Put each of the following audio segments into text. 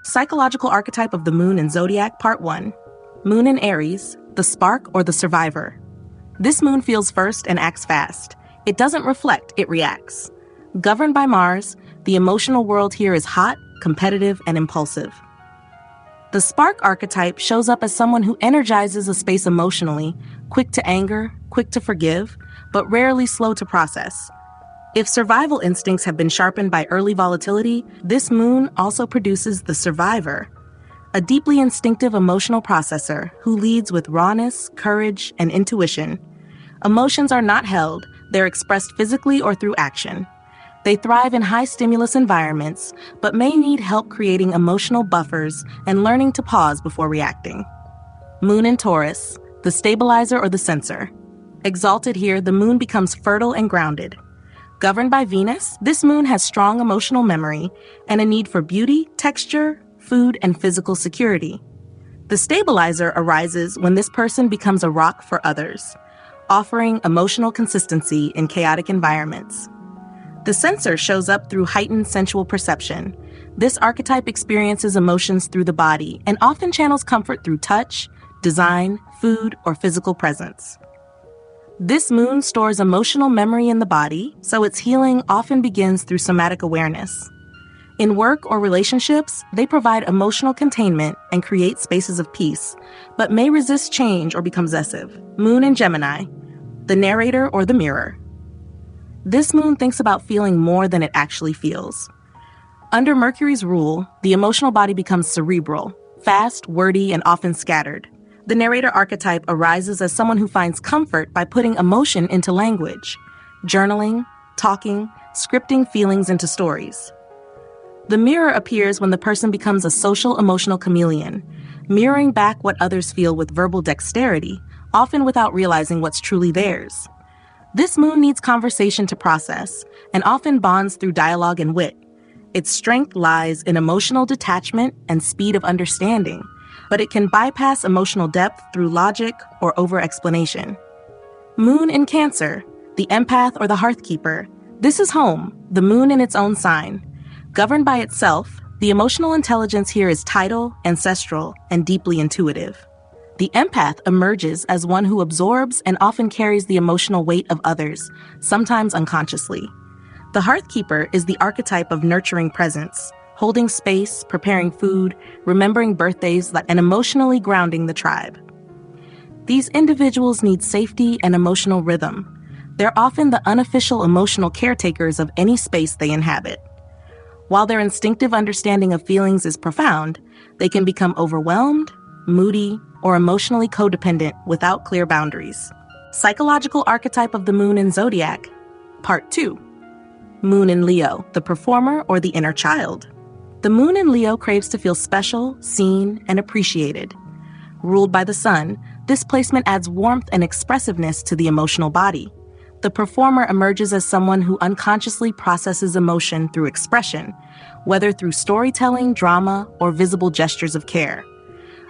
Psychological Archetype of the Moon in Zodiac, Part 1. Moon in Aries, the spark or the survivor. This moon feels first and acts fast. It doesn't reflect, it reacts. Governed by Mars, the emotional world here is hot, competitive, and impulsive. The spark archetype shows up as someone who energizes a space emotionally, quick to anger, quick to forgive, but rarely slow to process. If survival instincts have been sharpened by early volatility, this moon also produces the survivor, a deeply instinctive emotional processor who leads with rawness, courage, and intuition. Emotions are not held, they're expressed physically or through action. They thrive in high-stimulus environments, but may need help creating emotional buffers and learning to pause before reacting. Moon in Taurus, the stabilizer or the censor. Exalted here, the moon becomes fertile and grounded. Governed by Venus, this moon has strong emotional memory and a need for beauty, texture, food, and physical security. The stabilizer arises when this person becomes a rock for others, offering emotional consistency in chaotic environments. The censor shows up through heightened sensual perception. This archetype experiences emotions through the body and often channels comfort through touch, design, food, or physical presence. This moon stores emotional memory in the body, so its healing often begins through somatic awareness. In work or relationships, they provide emotional containment and create spaces of peace, but may resist change or become possessive. Moon in Gemini, the narrator or the mirror. This moon thinks about feeling more than it actually feels. Under Mercury's rule, the emotional body becomes cerebral, fast, wordy, and often scattered. The narrator archetype arises as someone who finds comfort by putting emotion into language, journaling, talking, scripting feelings into stories. The mirror appears when the person becomes a social emotional chameleon, mirroring back what others feel with verbal dexterity, often without realizing what's truly theirs. This moon needs conversation to process, and often bonds through dialogue and wit. Its strength lies in emotional detachment and speed of understanding, but it can bypass emotional depth through logic or over-explanation. Moon in Cancer, the empath or the hearthkeeper. This is home, the moon in its own sign. Governed by itself, the emotional intelligence here is tidal, ancestral, and deeply intuitive. The empath emerges as one who absorbs and often carries the emotional weight of others, sometimes unconsciously. The hearthkeeper is the archetype of nurturing presence, holding space, preparing food, remembering birthdays, and emotionally grounding the tribe. These individuals need safety and emotional rhythm. They're often the unofficial emotional caretakers of any space they inhabit. While their instinctive understanding of feelings is profound, they can become overwhelmed, moody, or emotionally codependent without clear boundaries. Psychological Archetype of the Moon in Zodiac, Part 2. Moon in Leo, the performer or the inner child. The moon in Leo craves to feel special, seen, and appreciated. Ruled by the sun, this placement adds warmth and expressiveness to the emotional body. The performer emerges as someone who unconsciously processes emotion through expression, whether through storytelling, drama, or visible gestures of care.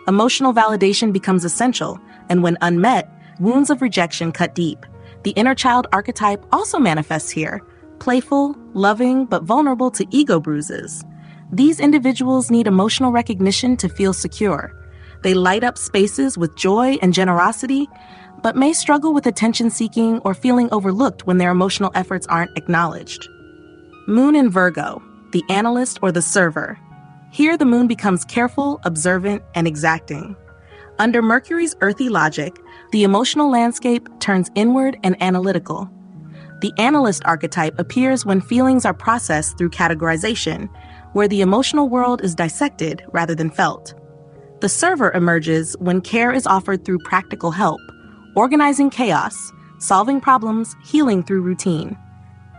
Emotional validation becomes essential, and when unmet, wounds of rejection cut deep. The inner child archetype also manifests here, playful, loving, but vulnerable to ego bruises. These individuals need emotional recognition to feel secure. They light up spaces with joy and generosity, but may struggle with attention-seeking or feeling overlooked when their emotional efforts aren't acknowledged. Moon in Virgo, the analyst or the server. Here the moon becomes careful, observant, and exacting. Under Mercury's earthy logic, the emotional landscape turns inward and analytical. The analyst archetype appears when feelings are processed through categorization, where the emotional world is dissected rather than felt. The server emerges when care is offered through practical help, organizing chaos, solving problems, healing through routine.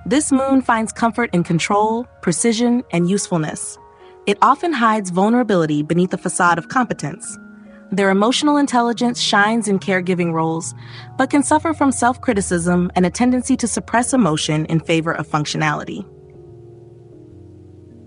This moon finds comfort in control, precision, and usefulness. It often hides vulnerability beneath a facade of competence. Their emotional intelligence shines in caregiving roles, but can suffer from self-criticism and a tendency to suppress emotion in favor of functionality.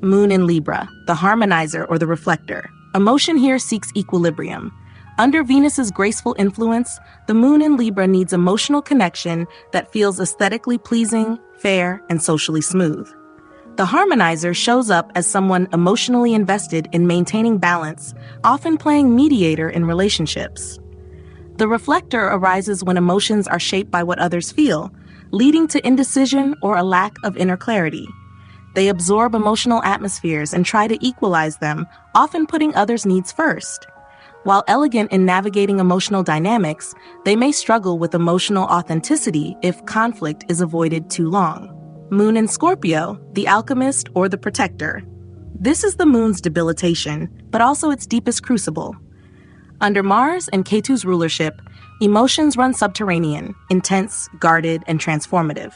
Moon in Libra, the harmonizer or the reflector. Emotion here seeks equilibrium. Under Venus's graceful influence, the moon in Libra needs emotional connection that feels aesthetically pleasing, fair, and socially smooth. The harmonizer shows up as someone emotionally invested in maintaining balance, often playing mediator in relationships. The reflector arises when emotions are shaped by what others feel, leading to indecision or a lack of inner clarity. They absorb emotional atmospheres and try to equalize them, often putting others' needs first. While elegant in navigating emotional dynamics, they may struggle with emotional authenticity if conflict is avoided too long. Moon in Scorpio, the alchemist or the protector. This is the moon's debilitation, but also its deepest crucible. Under Mars and Ketu's rulership, emotions run subterranean, intense, guarded, and transformative.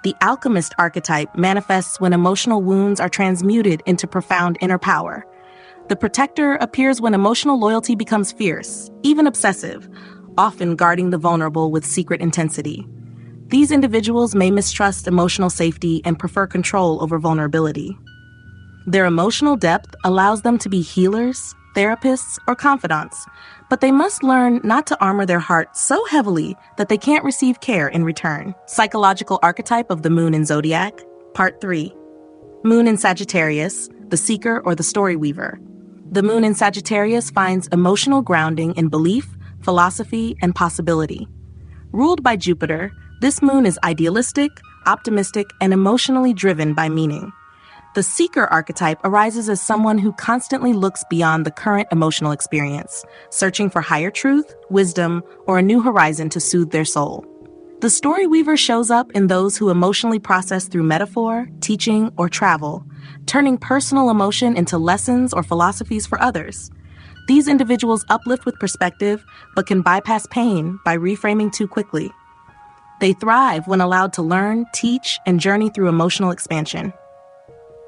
The alchemist archetype manifests when emotional wounds are transmuted into profound inner power. The protector appears when emotional loyalty becomes fierce, even obsessive, often guarding the vulnerable with secret intensity. These individuals may mistrust emotional safety and prefer control over vulnerability. Their emotional depth allows them to be healers, therapists, or confidants, but they must learn not to armor their heart so heavily that they can't receive care in return. Psychological Archetype of the Moon in Zodiac, Part 3. Moon in Sagittarius, the seeker or the story weaver. The moon in Sagittarius finds emotional grounding in belief, philosophy, and possibility. Ruled by Jupiter, this moon is idealistic, optimistic, and emotionally driven by meaning. The seeker archetype arises as someone who constantly looks beyond the current emotional experience, searching for higher truth, wisdom, or a new horizon to soothe their soul. The story weaver shows up in those who emotionally process through metaphor, teaching, or travel, turning personal emotion into lessons or philosophies for others. These individuals uplift with perspective, but can bypass pain by reframing too quickly. They thrive when allowed to learn, teach, and journey through emotional expansion.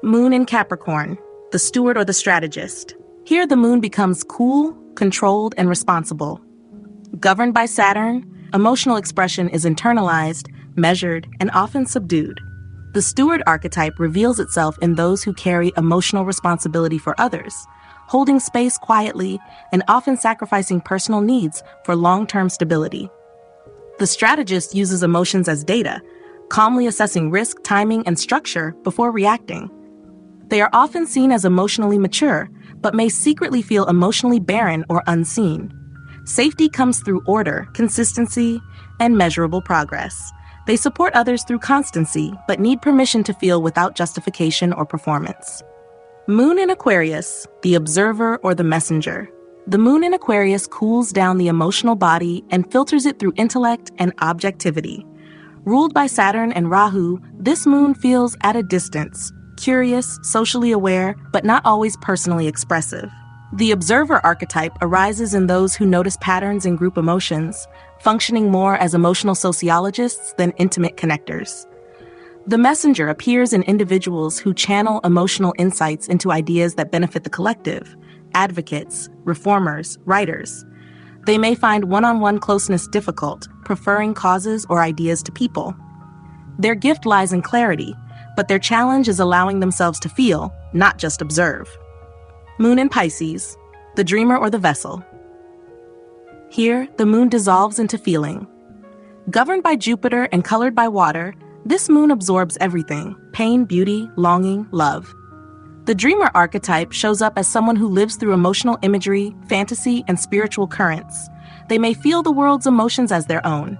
Moon in Capricorn, the steward or the strategist. Here the moon becomes cool, controlled, and responsible. Governed by Saturn, emotional expression is internalized, measured, and often subdued. The steward archetype reveals itself in those who carry emotional responsibility for others, holding space quietly and often sacrificing personal needs for long-term stability. The strategist uses emotions as data, calmly assessing risk, timing, and structure before reacting. They are often seen as emotionally mature, but may secretly feel emotionally barren or unseen. Safety comes through order, consistency, and measurable progress. They support others through constancy, but need permission to feel without justification or performance. Moon in Aquarius, the observer or the messenger. The moon in Aquarius cools down the emotional body and filters it through intellect and objectivity. Ruled by Saturn and Rahu, this moon feels at a distance, curious, socially aware, but not always personally expressive. The observer archetype arises in those who notice patterns in group emotions, functioning more as emotional sociologists than intimate connectors. The messenger appears in individuals who channel emotional insights into ideas that benefit the collective, advocates, reformers, writers. They may find one-on-one closeness difficult, preferring causes or ideas to people. Their gift lies in clarity, but their challenge is allowing themselves to feel, not just observe. Moon in Pisces, the dreamer or the vessel. Here, the moon dissolves into feeling. Governed by Jupiter and colored by water, this moon absorbs everything: pain, beauty, longing, love. The dreamer archetype shows up as someone who lives through emotional imagery, fantasy, and spiritual currents. They may feel the world's emotions as their own.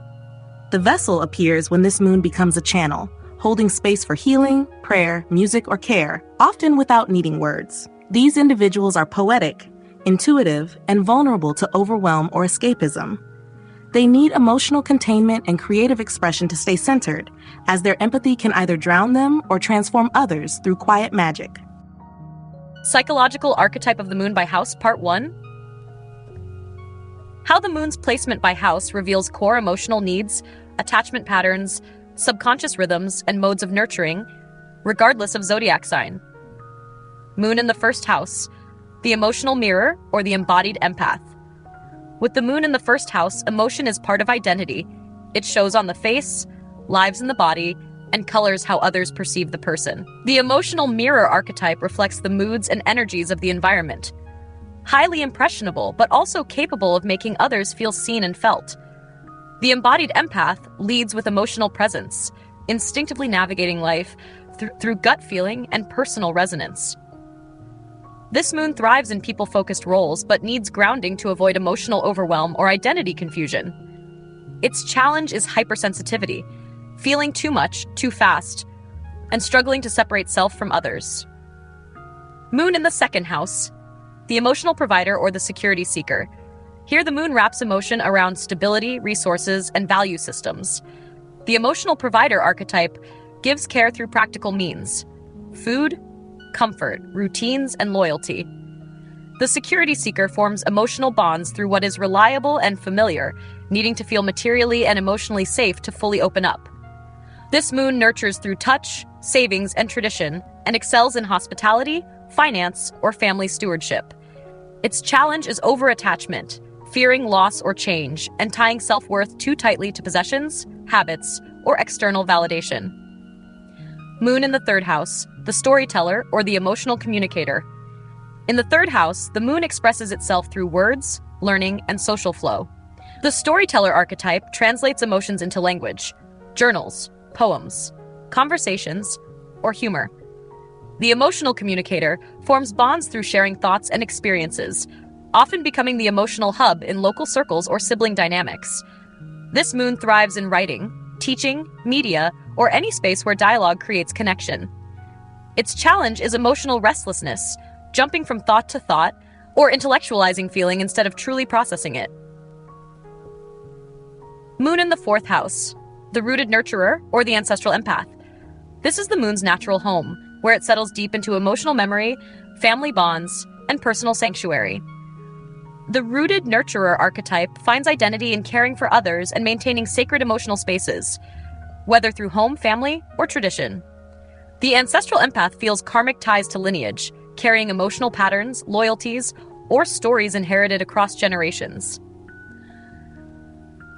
The vessel appears when this moon becomes a channel, holding space for healing, prayer, music, or care, often without needing words. These individuals are poetic, intuitive, and vulnerable to overwhelm or escapism. They need emotional containment and creative expression to stay centered, as their empathy can either drown them or transform others through quiet magic. Psychological Archetype of the Moon by House, Part 1. How the moon's placement by house reveals core emotional needs, attachment patterns, subconscious rhythms, and modes of nurturing, regardless of zodiac sign. Moon in the first house, the emotional mirror or the embodied empath. With the moon in the first house, emotion is part of identity. It shows on the face, lives in the body, and colors how others perceive the person. The emotional mirror archetype reflects the moods and energies of the environment. Highly impressionable, but also capable of making others feel seen and felt. The embodied empath leads with emotional presence, instinctively navigating life through gut feeling and personal resonance. This moon thrives in people-focused roles but needs grounding to avoid emotional overwhelm or identity confusion. Its challenge is hypersensitivity, feeling too much, too fast, and struggling to separate self from others. Moon in the second house, the emotional provider or the security seeker. Here the moon wraps emotion around stability, resources, and value systems. The emotional provider archetype gives care through practical means: food, comfort, routines, and loyalty. The security seeker forms emotional bonds through what is reliable and familiar, needing to feel materially and emotionally safe to fully open up. This moon nurtures through touch, savings, and tradition, and excels in hospitality, finance, or family stewardship. Its challenge is over-attachment, fearing loss or change, and tying self-worth too tightly to possessions, habits, or external validation. Moon in the third house, the storyteller or the emotional communicator. In the third house, the moon expresses itself through words, learning, and social flow. The storyteller archetype translates emotions into language, journals, poems, conversations, or humor. The emotional communicator forms bonds through sharing thoughts and experiences, often becoming the emotional hub in local circles or sibling dynamics. This moon thrives in writing, teaching, media, or any space where dialogue creates connection. Its challenge is emotional restlessness, jumping from thought to thought, or intellectualizing feeling instead of truly processing it. Moon in the fourth house, the rooted nurturer or the ancestral empath. This is the moon's natural home, where it settles deep into emotional memory, family bonds, and personal sanctuary. The rooted nurturer archetype finds identity in caring for others and maintaining sacred emotional spaces, whether through home, family, or tradition. The ancestral empath feels karmic ties to lineage, carrying emotional patterns, loyalties, or stories inherited across generations.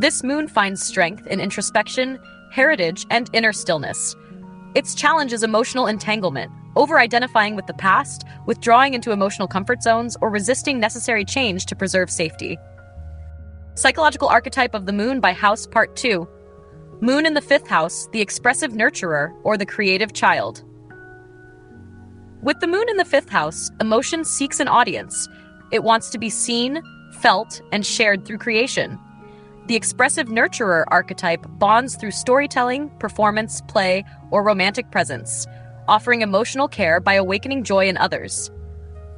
This moon finds strength in introspection, heritage, and inner stillness. Its challenge is emotional entanglement, over-identifying with the past, withdrawing into emotional comfort zones, or resisting necessary change to preserve safety. Psychological Archetype of the Moon by House Part 2. Moon in the fifth house, the expressive nurturer or the creative child. With the moon in the fifth house, emotion seeks an audience. It wants to be seen, felt, and shared through creation. The expressive nurturer archetype bonds through storytelling, performance, play, or romantic presence, offering emotional care by awakening joy in others.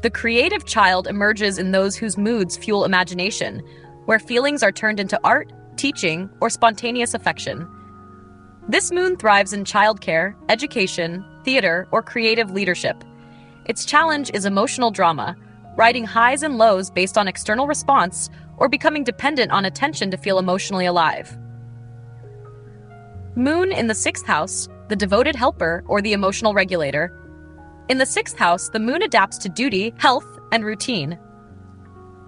The creative child emerges in those whose moods fuel imagination, where feelings are turned into art, teaching, or spontaneous affection. This moon thrives in childcare, education, theater, or creative leadership. Its challenge is emotional drama, riding highs and lows based on external response or becoming dependent on attention to feel emotionally alive. Moon in the sixth house, the devoted helper or the emotional regulator. In the sixth house, the moon adapts to duty, health, and routine.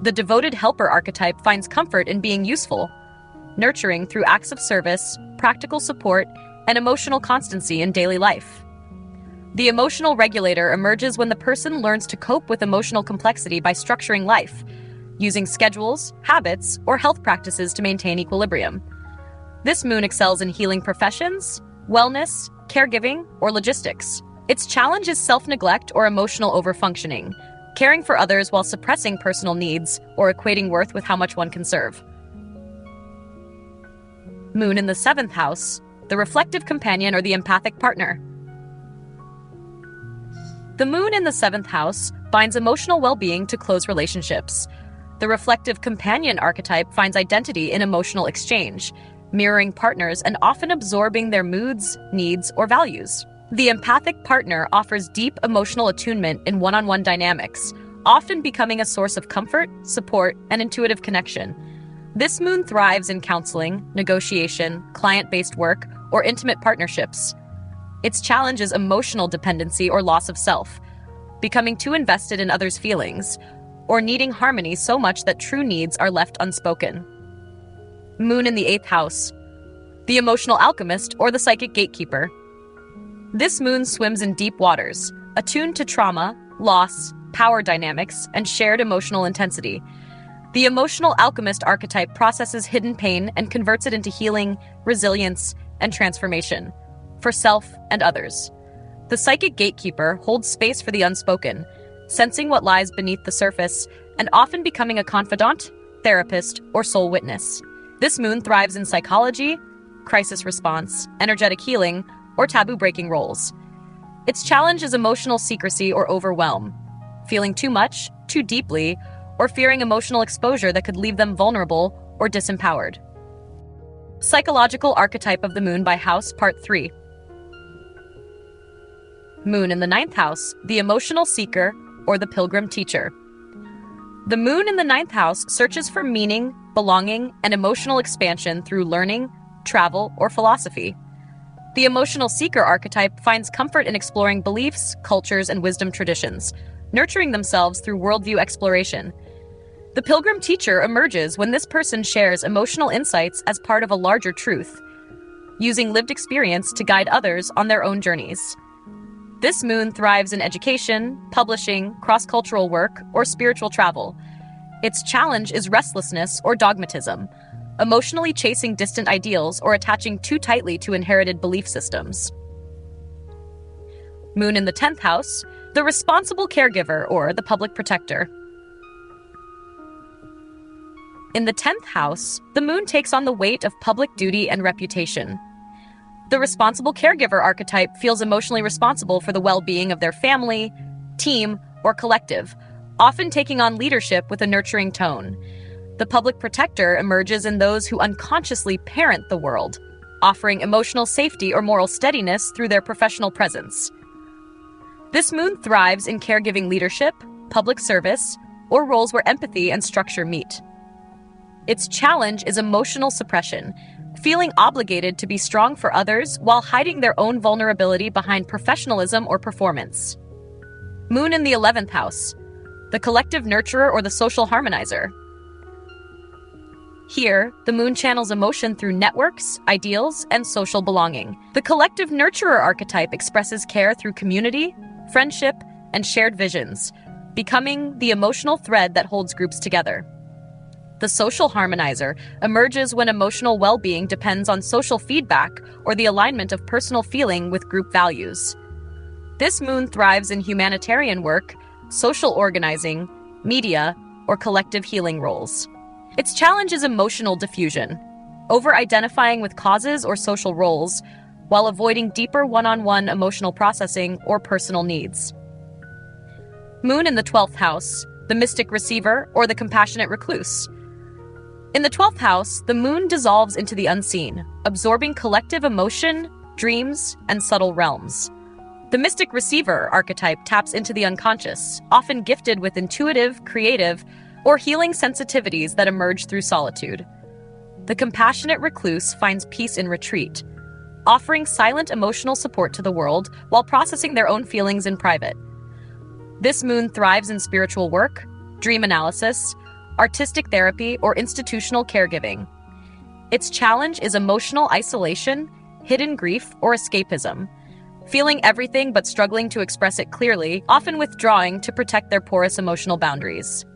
The devoted helper archetype finds comfort in being useful, nurturing through acts of service, practical support, and emotional constancy in daily life. The emotional regulator emerges when the person learns to cope with emotional complexity by structuring life, using schedules, habits, or health practices to maintain equilibrium. This moon excels in healing professions, wellness, caregiving, or logistics. Its challenge is self-neglect or emotional overfunctioning, caring for others while suppressing personal needs or equating worth with how much one can serve. Moon in the seventh house, the reflective companion or the empathic partner. The moon in the seventh house binds emotional well-being to close relationships. The reflective companion archetype finds identity in emotional exchange, mirroring partners and often absorbing their moods, needs, or values. The empathic partner offers deep emotional attunement in one-on-one dynamics, often becoming a source of comfort, support, and intuitive connection. This moon thrives in counseling, negotiation, client-based work, or intimate partnerships. Its challenge is emotional dependency or loss of self, becoming too invested in others' feelings, or needing harmony so much that true needs are left unspoken. Moon in the eighth house, the emotional alchemist or the psychic gatekeeper. This moon swims in deep waters, attuned to trauma, loss, power dynamics, and shared emotional intensity. The emotional alchemist archetype processes hidden pain and converts it into healing, resilience, and transformation for self and others. The psychic gatekeeper holds space for the unspoken, sensing what lies beneath the surface and often becoming a confidant, therapist, or soul witness. This moon thrives in psychology, crisis response, energetic healing, or taboo-breaking roles. Its challenge is emotional secrecy or overwhelm, feeling too much, too deeply, or fearing emotional exposure that could leave them vulnerable or disempowered. Psychological Archetype of the Moon by House, Part 3. Moon in the 9th house, the emotional seeker or the pilgrim teacher. The moon in the 9th house searches for meaning, belonging, and emotional expansion through learning, travel, or philosophy. The emotional seeker archetype finds comfort in exploring beliefs, cultures, and wisdom traditions, nurturing themselves through worldview exploration. The pilgrim teacher emerges when this person shares emotional insights as part of a larger truth, using lived experience to guide others on their own journeys. This moon thrives in education, publishing, cross-cultural work, or spiritual travel. Its challenge is restlessness or dogmatism, emotionally chasing distant ideals or attaching too tightly to inherited belief systems. Moon in the 10th house, the responsible caregiver or the public protector. In the 10th house, the moon takes on the weight of public duty and reputation. The responsible caregiver archetype feels emotionally responsible for the well-being of their family, team, or collective, often taking on leadership with a nurturing tone. The public protector emerges in those who unconsciously parent the world, offering emotional safety or moral steadiness through their professional presence. This moon thrives in caregiving leadership, public service, or roles where empathy and structure meet. Its challenge is emotional suppression, feeling obligated to be strong for others while hiding their own vulnerability behind professionalism or performance. Moon in the 11th house, the collective nurturer or the social harmonizer. Here, the moon channels emotion through networks, ideals, and social belonging. The collective nurturer archetype expresses care through community, friendship, and shared visions, becoming the emotional thread that holds groups together. The social harmonizer emerges when emotional well-being depends on social feedback or the alignment of personal feeling with group values. This moon thrives in humanitarian work, social organizing, media, or collective healing roles. Its challenge is emotional diffusion, over-identifying with causes or social roles, while avoiding deeper one-on-one emotional processing or personal needs. Moon in the 12th house, the mystic receiver or the compassionate recluse. In the 12th house, the moon dissolves into the unseen, absorbing collective emotion, dreams, and subtle realms. The mystic receiver archetype taps into the unconscious, often gifted with intuitive, creative, or healing sensitivities that emerge through solitude. The compassionate recluse finds peace in retreat, offering silent emotional support to the world while processing their own feelings in private. This moon thrives in spiritual work, dream analysis, artistic therapy, or institutional caregiving. Its challenge is emotional isolation, hidden grief, or escapism, feeling everything but struggling to express it clearly, often withdrawing to protect their porous emotional boundaries.